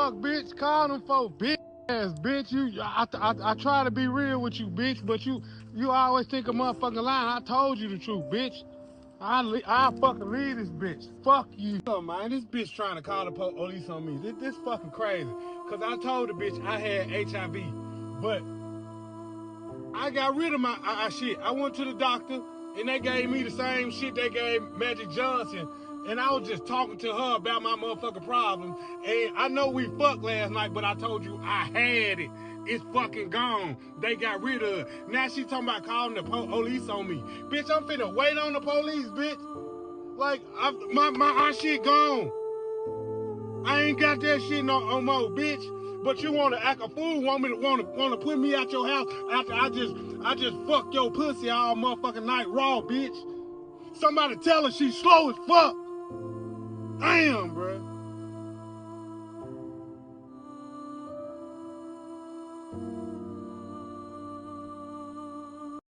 fuck, bitch. Call them for bitch ass, bitch. I try to be real with you, bitch, but you always think a motherfucking line. I told you the truth, bitch. I fucking leave this bitch. Fuck you. Oh, man, this bitch trying to call the police on me. This fucking crazy. Cause I told the bitch I had HIV, but I got rid of my shit. I went to the doctor and they gave me the same shit they gave Magic Johnson. And I was just talking to her about my motherfucking problem. And I know we fucked last night, but I told you I had it. It's fucking gone. They got rid of it. Now she talking about calling the police on me. Bitch, I'm finna wait on the police, bitch. Like, my shit gone. I ain't got that shit no more, bitch. But you wanna act a fool, wanna put me out your house after I just fucked your pussy all motherfucking night raw, bitch. Somebody tell her she's slow as fuck. Damn, bro.